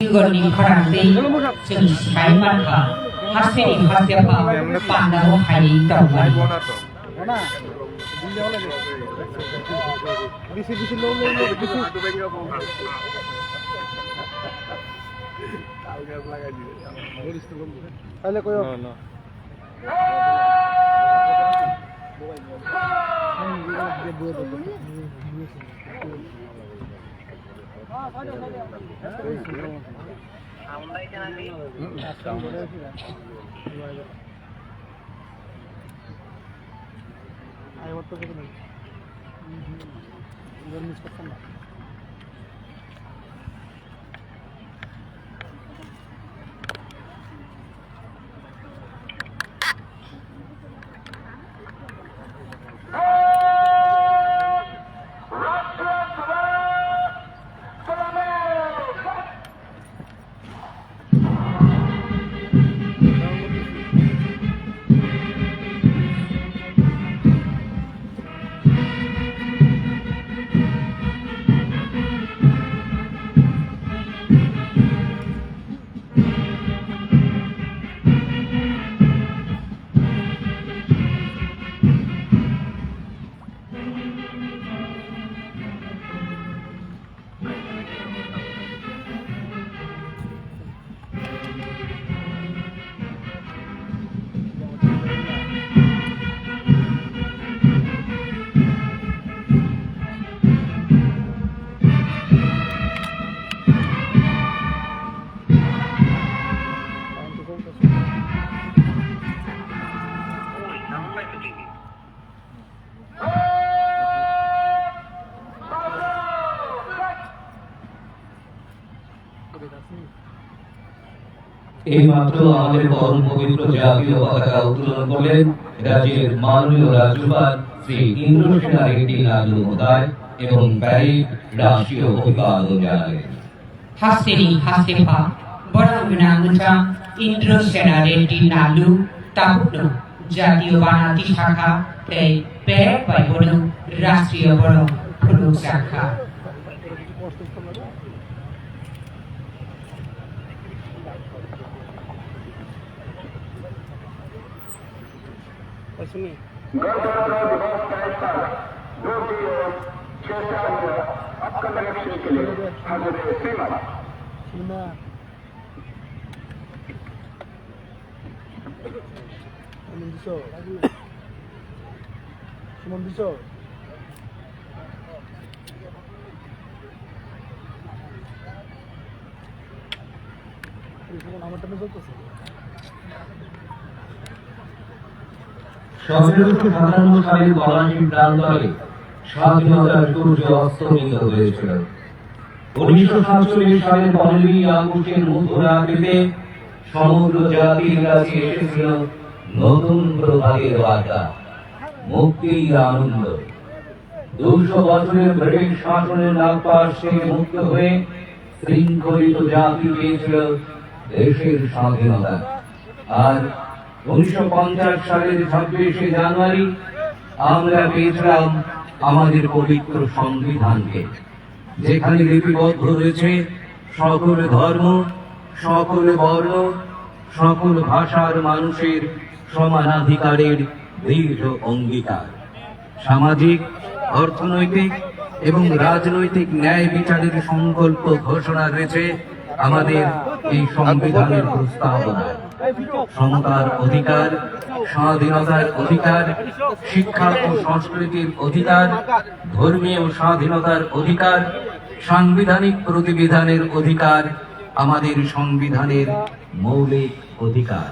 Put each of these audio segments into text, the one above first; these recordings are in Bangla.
이거는 거란데 좀 살만하 하세리 하세파 빵나고 하이 있다고 말이야. এইমাত্র আমাদের পরম পবিত্র জাতীয় পতাকা উত্তোলন করলেন রাজ্যের মাননীয় রাজ্যপাল শ্রী ইন্দ্রসেনা রেড্ডি নালু মহোদয় এবং প্যারেড রাষ্ট্রীয় অভিবাদন জানালেন। 하세리 하세파 বরাঙ্গনামুচা ইন্দ্রসেনা রেড্ডি নালু তাবুনো জাতীয় বানাতি শাখা এই প্যারেড বাইবনো রাষ্ট্রীয় বড় ফুলুক শাখা गणतंत्र दिवस कैंप पर ड्यूटी और चेष्टा में आपका कनेक्शन के लिए हमारे श्रीमान সতেরোশো সাতান্ন সালের পলাশী প্রান্তরে স্বাধীনতার সূর্য অস্তমিত হয়েছিল। 1947 সালের 15ই আগস্টের মধ্যরাত্রিতে সমগ্র জাতির কাছে এসেছিল নতুন প্রভাতের বার্তা, মুক্তির আনন্দ। 200 বছরের ব্রিটিশ শাসনের নাগপাশ থেকে মুক্ত হয়ে শৃঙ্খলিত জাতি পেয়েছিল দেশের স্বাধীনতা। আর 1950 সালের 26শে জানুয়ারি আমরা পেয়েছিলাম আমাদের পবিত্র সংবিধানকে, যেখানে লিপিবদ্ধ রয়েছে সকল ধর্ম, সকল বর্ণ, সকল ভাষার মানুষের সমানাধিকারের দৃঢ় অঙ্গীকার। সামাজিক, অর্থনৈতিক এবং রাজনৈতিক ন্যায় বিচারের সংকল্প ঘোষণা রয়েছে আমাদের এই সংবিধানের প্রস্তাবনায়। সমতার অধিকার, স্বাধীনতার অধিকার, শিক্ষা ও সংস্কৃতির অধিকার, ধর্মীয় স্বাধীনতার অধিকার, সাংবিধানিক প্রতিবিধানের অধিকার আমাদের সংবিধানের মৌলিক অধিকার।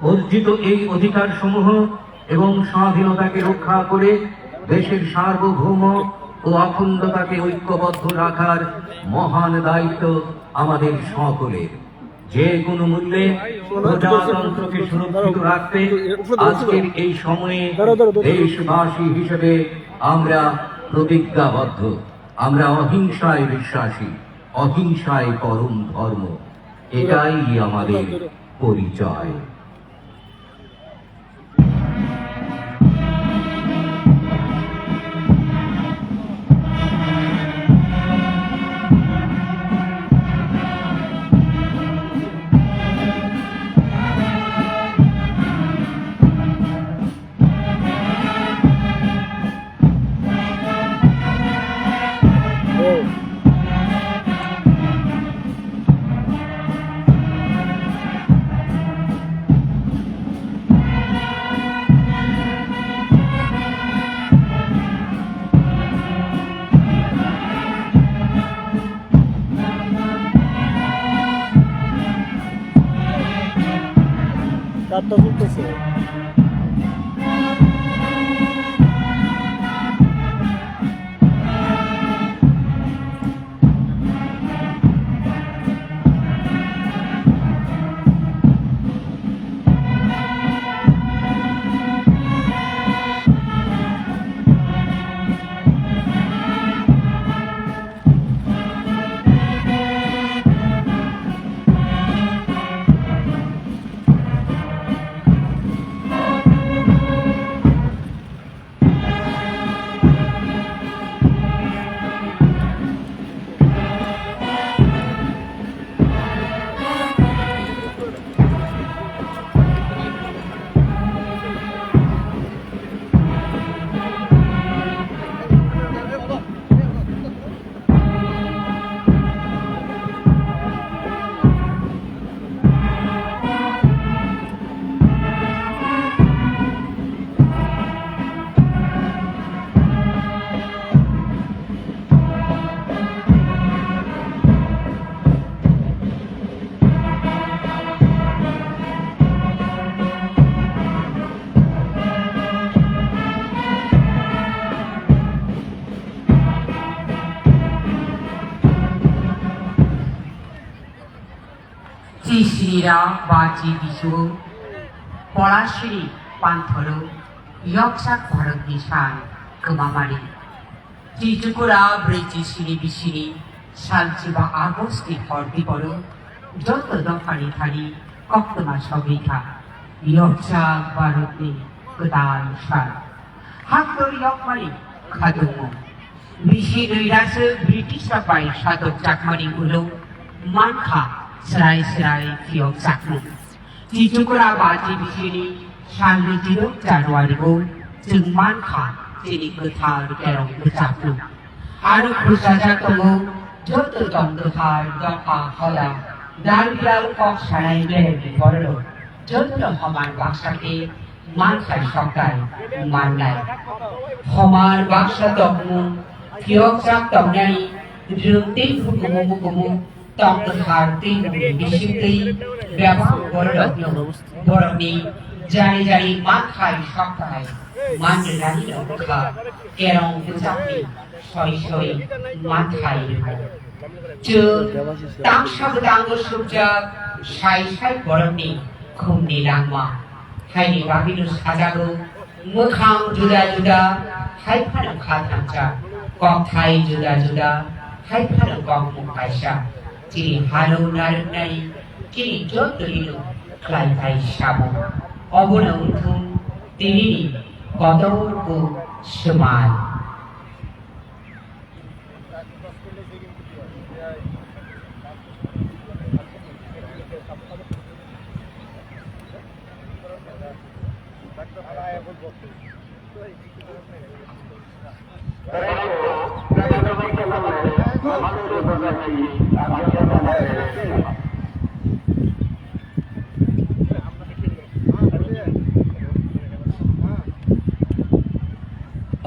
অর্জিত এই অধিকার সমূহ এবং স্বাধীনতাকে রক্ষা করে দেশের সার্বভৌম ও অখণ্ডতাকে ঐক্যবদ্ধ রাখার মহান দায়িত্ব আমাদের সকলের। যে কোনো মূল্যে প্রজাতন্ত্রকে সুরক্ষিত রাখতে আজকের এই সময়ে দেশবাসী হিসেবে আমরা প্রতিজ্ঞাবদ্ধ। আমরা অহিংসায় বিশ্বাসী, অহিংসায় পরম ধর্ম, এটাই আমাদের পরিচয়। যাত্রা চলতেছে। 지시리라 바지비수 보라시리 반토로 역사 바르기산 그마마리 지주구라 브리지시리 비시리 산지바 아고스티 হরদিবড় যত দফারি থারি কক্তমা Sabita 역사 바르기 그다음 산 학도리 역마리 가동모 미시르이라스 브리티시라 바이 사도 짝마리 우로 만카 serai-serai fiok sakmu. Jijukura baji bisini sanlu jiruk Januari-go jeung manka jini gothar kerong besaknu. Aru khusaja tongo joto tong gothar doka hola dalbial kok sarai lehe borlo joto homan baksake mansai sokai manai. Homar baksa tokmu fiok sak tongnai rungting hukumu tong harti bisiti ব্যবহার করলো বরনি জানি জানি মাথায় সপ্তাহে মানে জানি রক্ষা কেরং বুঝাবি সই সই মাথায় চু তাং সাবদাঙ্গ সূর্যা সাই সাই বরনি খুমনি লাংমা হাইনি বাহিরু সাজাগো মোখাং জুদা জুদা হাই ফানো খাথাংচা কক থাই জুদা জুদা হাই ফানো কক মুখাইসা Ciri halu narunai, ciri jodoh kelaitai sabu. Obuna untung tini kotorku semal.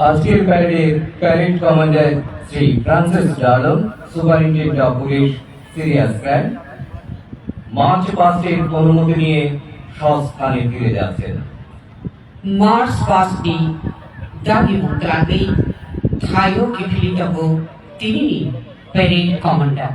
আজকের প্যারেডের parade commander Shri Francis Darlong, superintendent of police সিরিয়াস ক্যাম্প মার্চ পাস্টের অনুমতি নিয়ে স্বস্থানে ফিরে যাচ্ছেন। মার্চ পাস্টে দাবি মুদ্রাতে থাইও কিফিলি যাব তিনি প্যারেড কমান্ডার।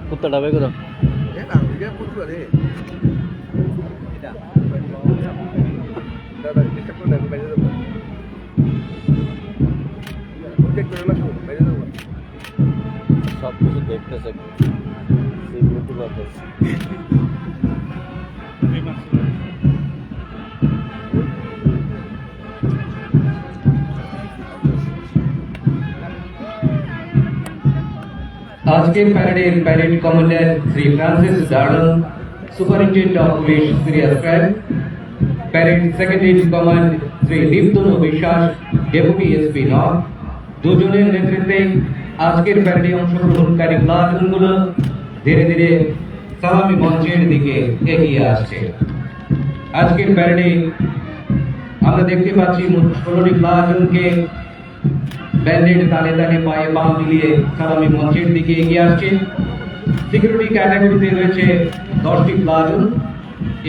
কুত্তাটা বের করো সব কিছু দেখতেছে আজকের প্যারেডের parade commander Shri Francis Dardon, superintendent of police Shri Asfar, parade secondary command Shri Diptanu Biswas, deputy SP north, দুজনের নেতৃত্বে আজকের প্যারেডে অংশগ্রহণকারী প্লাটুনগুলো ধীরে ধীরে সালামি মঞ্চের দিকে এগিয়ে আসছে। আজকের প্যারেডে আমরা দেখতে পাচ্ছি মোট 16টি প্লাটুনকে ব্যান্ডেড তালে তালে পায়ে পা মিলিয়ে সালামি মঞ্চের দিকে এগিয়ে আসছে। সিকিউরিটি ক্যাটাগরিতে রয়েছে 10টি প্লাটুন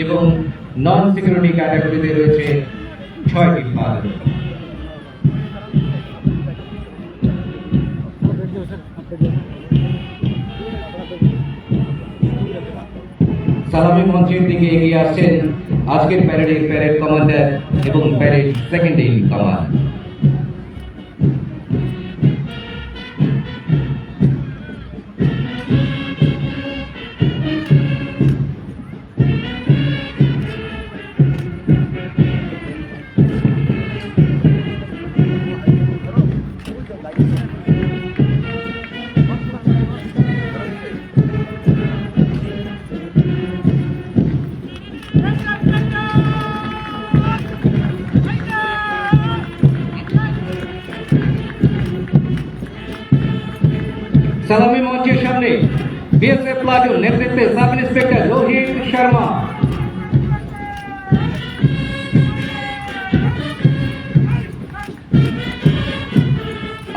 এবং নন সিকিউরিটি ক্যাটাগরিতে রয়েছে 6টি প্লাটুন। সালামি মঞ্চের দিকে এগিয়ে আসছেন আজকের প্যারেডের প্যারেড কমান্ডার এবং প্যারেড সেকেন্ডারি কমান্ড। সালামি মঞ্চের সামনে বিএসএফ প্লাটুন নেতৃত্বে sub inspector Rohit Sharma,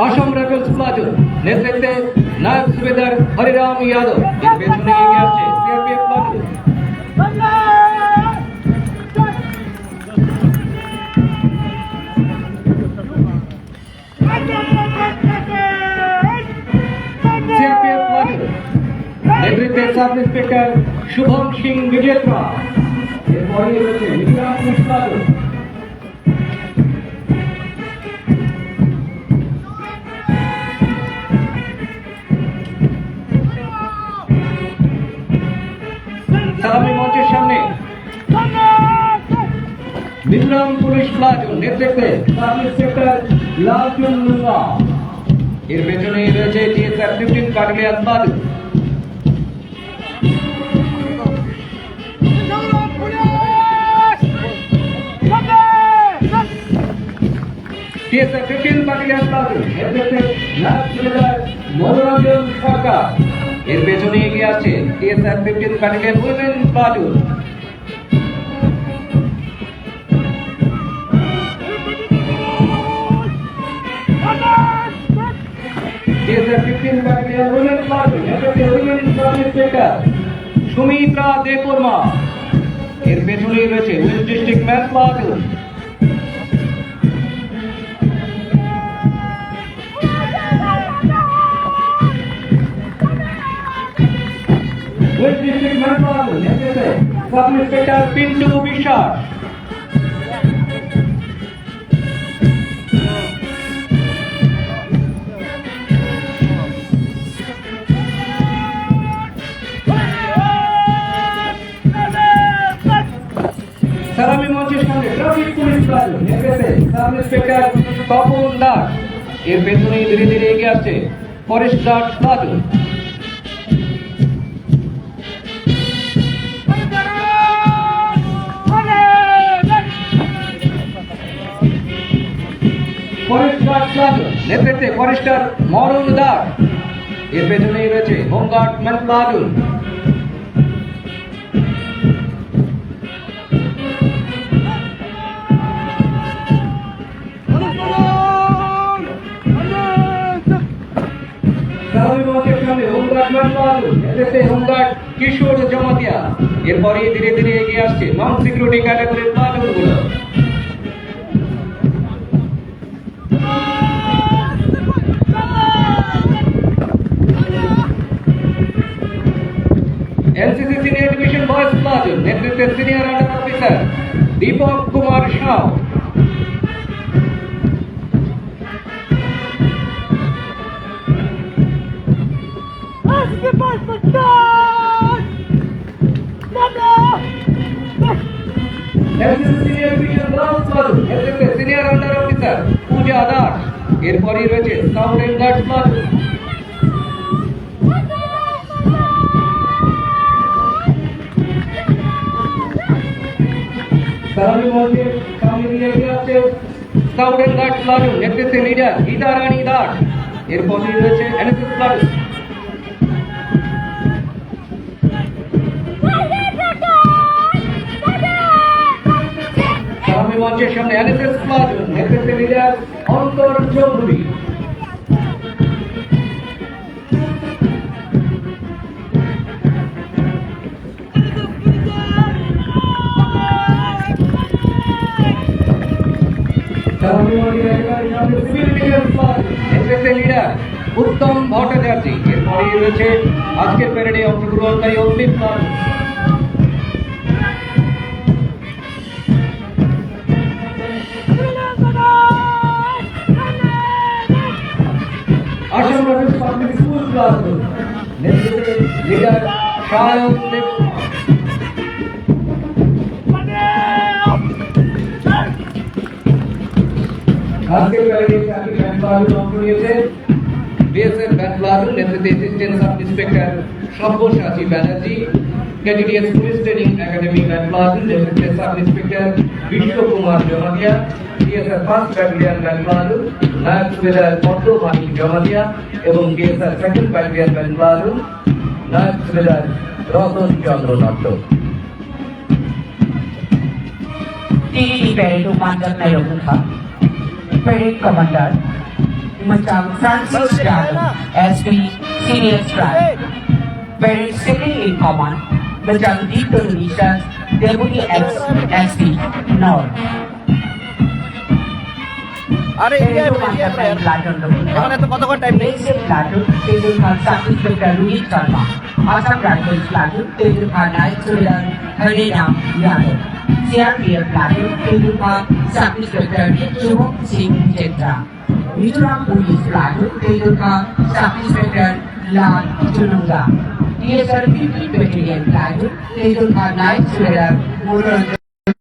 Assam rifles platoon নেতৃত্বে নায়ক সুবেদার হরিরাম যাদব, এর পেছনে এগিয়ে আসছে সিআরপিএফ প্লাটুন। নেতৃত্বে সাব ইন্সপেক্টর শুভম সিং বিজেত্রা, এরপরে রয়েছে বিক্রম প্লাটুন। সালামি মঞ্চের সামনে বিক্রম পুলিশ প্লাটুন নেতৃত্বে সাব ইন্সপেক্টর লালচুন মুন্না, এর পেছনে রয়েছে TSR 15 battalion platoon. TSR 15 battalion platoon নেতৃত্বে নায়ক সুবেদার মনোরঞ্জন সরকার, এর পেছনে এগিয়ে আছে TSR 15 battalion women platoon. TSR 15 battalion women platoon নেতৃত্বে women sub inspector Sumitra Debbarma, এর পেছনে রয়েছে west district man platoon. West district man platoon নেতৃত্বে সাব ইন্সপেক্টর পিন্টু বিশ্বাস। সালামি মঞ্চের সামনে ট্রাফিক পুলিশ প্লাটুন নেতৃত্বে সাব ইন্সপেক্টর তপন দাস, এর পেছনে ধীরে ধীরে এগিয়ে আসছে forest guard platoon. Forest guard platoon নেতৃত্বে ফরেস্টার মরুন দাস। এর পেছনেই রয়েছে home guard man platoon. Home guard Kishore Jamatia. এরপরে ধীরে ধীরে এগিয়ে আসছে নন সিকিউরিটি ক্যাটাগরির প্লাটুন গুলো। NCC senior division boys platoon নেতৃত্বে senior under officer Deepak Kumar Sau. Senior under officer Puja Das. এরপরই রয়েছে scout and guards platoon. Scout and guards platoon নেতৃত্বে লিডার গীতা রানী দাস। এরপরই রয়েছে এনএসএস প্লাটুন। মঞ্চের সামনে এনএসএস প্লাটুন নেতৃত্বে লিডার অন্তর চৌধুরী। লিডার উত্তম ভট্টাচার্য। এরপরে রয়েছে আজকের প্যারেডে অংশগ্রহণকারী অন্তিম platoon. Assam rifles public school platoon নেতৃত্বে লিডার সায়ন দেব। আজকের প্যারেডে চারটি ব্যান্ড প্লাটুন অংশ নিয়েছে। বিএসএফ ব্যান্ড প্লাটুন নেতৃত্বে assistant sub inspector Sabyasachi Banerjee. ক্যাডিডিএস police training academy band platoon নেতৃত্বে sub inspector Biswakumar Jamatia. BSF first battalion band platoon naik subedar Padmamanik Jamatia এবং BSF second battalion band platoon naik subedar Ratan Chandra Natta. TDD Parade Upandan Nayogutha, Parade Commander Macam Francis Dragon, SP Senior Strike. Parade Second in Command, Macam Deep Donations, Deputy SP North. আরে এরিয়া Platon এখানে তো কতক্ষণ টাইম নেই। Platon, Tejul Khan Sub Inspector Rohit Sharma. Assam Rifles Platon, Tejul Khan Night Soldier Harinam Yadav. CRPF Platon, Tejul Khan Sub Inspector Shubham Singh Chetra. Mizoram Police Platon, Tejul Khan Sub Inspector Lal Chununga. TSR 15 Battalion Platon, Tejul Khan Night Soldier Motor